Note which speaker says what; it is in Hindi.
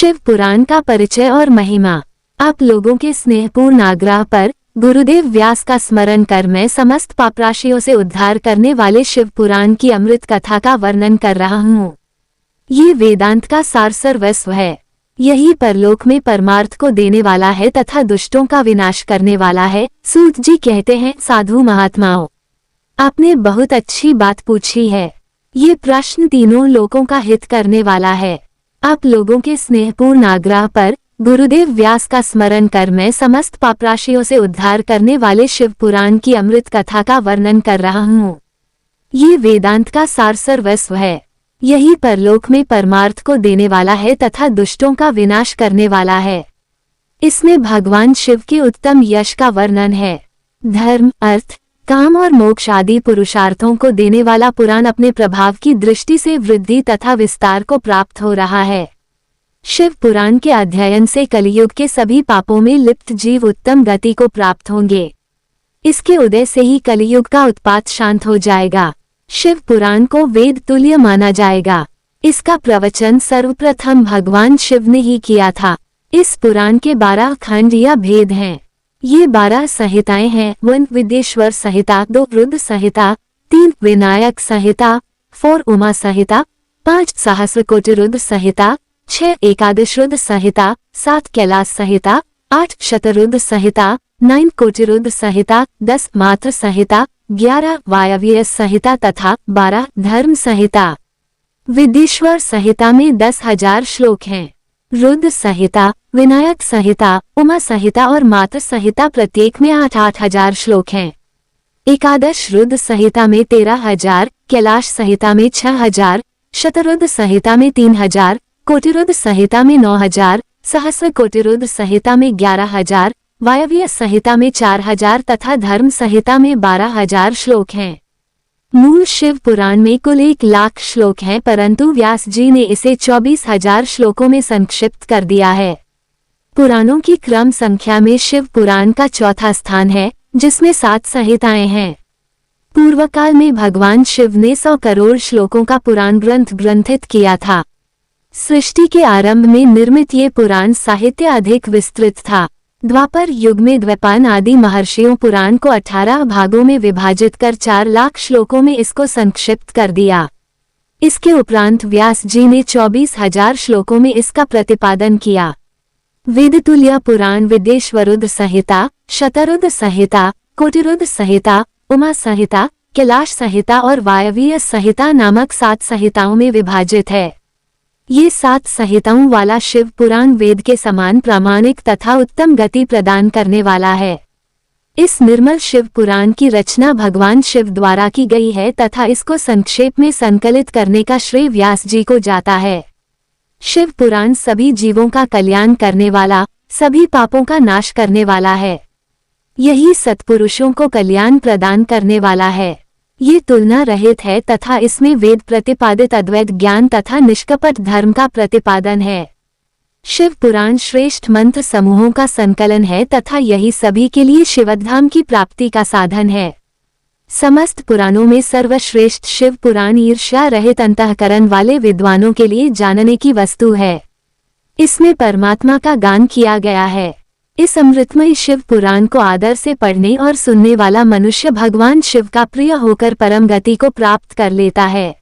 Speaker 1: शिव पुराण का परिचय और महिमा। आप लोगों के स्नेहपूर्ण आग्रह पर गुरुदेव व्यास का स्मरण कर मैं समस्त पापराशियों से उद्धार करने वाले शिव पुराण की अमृत कथा का वर्णन कर रहा हूँ। ये वेदांत का सार सर्वस्व है। यही परलोक में परमार्थ को देने वाला है तथा दुष्टों का विनाश करने वाला है। सूत जी कहते हैं, साधु महात्माओं, आपने बहुत अच्छी बात पूछी है। ये प्रश्न तीनों लोगों का हित करने वाला है। आप लोगों के स्नेहपूर्ण आग्रह पर गुरुदेव व्यास का स्मरण कर मैं समस्त पापराशियों से उद्धार करने वाले शिव पुराण की अमृत कथा का वर्णन कर रहा हूँ। ये वेदांत का सार सर्वस्व है। यही परलोक में परमार्थ को देने वाला है तथा दुष्टों का विनाश करने वाला है। इसमें भगवान शिव के उत्तम यश का वर्णन है। धर्म, अर्थ, काम और मोक्ष आदि पुरुषार्थों को देने वाला पुराण अपने प्रभाव की दृष्टि से वृद्धि तथा विस्तार को प्राप्त हो रहा है। शिव पुराण के अध्ययन से कलियुग के सभी पापों में लिप्त जीव उत्तम गति को प्राप्त होंगे। इसके उदय से ही कलियुग का उत्पात शांत हो जाएगा। शिव पुराण को वेद तुल्य माना जाएगा। इसका प्रवचन सर्वप्रथम भगवान शिव ने ही किया था। इस पुराण के 12 खंड या भेद हैं। ये 12 संहिताएं हैं। 1 विदेश्वर संहिता, 2 रुद्र संहिता, 3 विनायक संहिता, 4 उमा संहिता, 5 सहस्रकोटि रुद्र संहिता, 6 एकादश रुद्र संहिता, 7 कैलाश संहिता, 8 शतरुद्र संहिता, 9 कोटि रुद्र संहिता, 10 मात्र संहिता, 11 वायव्य संहिता तथा 12 धर्म संहिता। विदेश्वर संहिता में 10,000 श्लोक हैं। रुद्र संहिता, विनायक संहिता, उमा संहिता और मात्र संहिता प्रत्येक में 8,000 श्लोक हैं। एकादश रुद्र संहिता में 13,000, कैलाश संहिता में 6,000, शतरुद्र संहिता में 3,000, कोटिरुद्र संहिता में 9,000, सहस्र कोटिरुद्र संहिता में 11,000, वायव्य संहिता में 4,000 तथा धर्म संहिता में 12,000 श्लोक हैं। मूल शिव पुराण में कुल 1,00,000 श्लोक हैं, परंतु व्यास जी ने इसे 24,000 श्लोकों में संक्षिप्त कर दिया है। पुराणों की क्रम संख्या में शिव पुराण का चौथा स्थान है, जिसमें 7 संहिताएं हैं। पूर्व काल में भगवान शिव ने 100 करोड़ श्लोकों का पुराण ग्रंथ ग्रंथित किया था। सृष्टि के आरंभ में निर्मित ये पुराण साहित्य अधिक विस्तृत था। द्वापर युग में द्वैपायन आदि महर्षियों पुराण को 18 भागों में विभाजित कर 4,00,000 श्लोकों में इसको संक्षिप्त कर दिया। इसके उपरांत व्यास जी ने 24,000 श्लोकों में इसका प्रतिपादन किया। वेदतुल्य पुराण विदेश्वरुद्र संहिता, शतरुद्र संहिता, कोटिरुद्र संहिता, उमा संहिता, कैलाश संहिता और वायव्य संहिता नामक 7 संहिताओं में विभाजित है। ये 7 संहिताओं वाला शिव पुराण वेद के समान प्रामाणिक तथा उत्तम गति प्रदान करने वाला है। इस निर्मल शिव पुराण की रचना भगवान शिव द्वारा की गई है तथा इसको संक्षेप में संकलित करने का श्रेय व्यास जी को जाता है। शिव पुराण सभी जीवों का कल्याण करने वाला, सभी पापों का नाश करने वाला है। यही सत्पुरुषों को कल्याण प्रदान करने वाला है। ये तुलना रहित है तथा इसमें वेद प्रतिपादित अद्वैत ज्ञान तथा निष्कपट धर्म का प्रतिपादन है। शिव पुराण श्रेष्ठ मंत्र समूहों का संकलन है तथा यही सभी के लिए शिवधाम की प्राप्ति का साधन है। समस्त पुराणों में सर्वश्रेष्ठ शिव पुराण ईर्ष्या रहित अंतःकरण वाले विद्वानों के लिए जानने की वस्तु है। इसमें परमात्मा का गान किया गया है। इस अमृतमय शिव पुराण को आदर से पढ़ने और सुनने वाला मनुष्य भगवान शिव का प्रिय होकर परम गति को प्राप्त कर लेता है।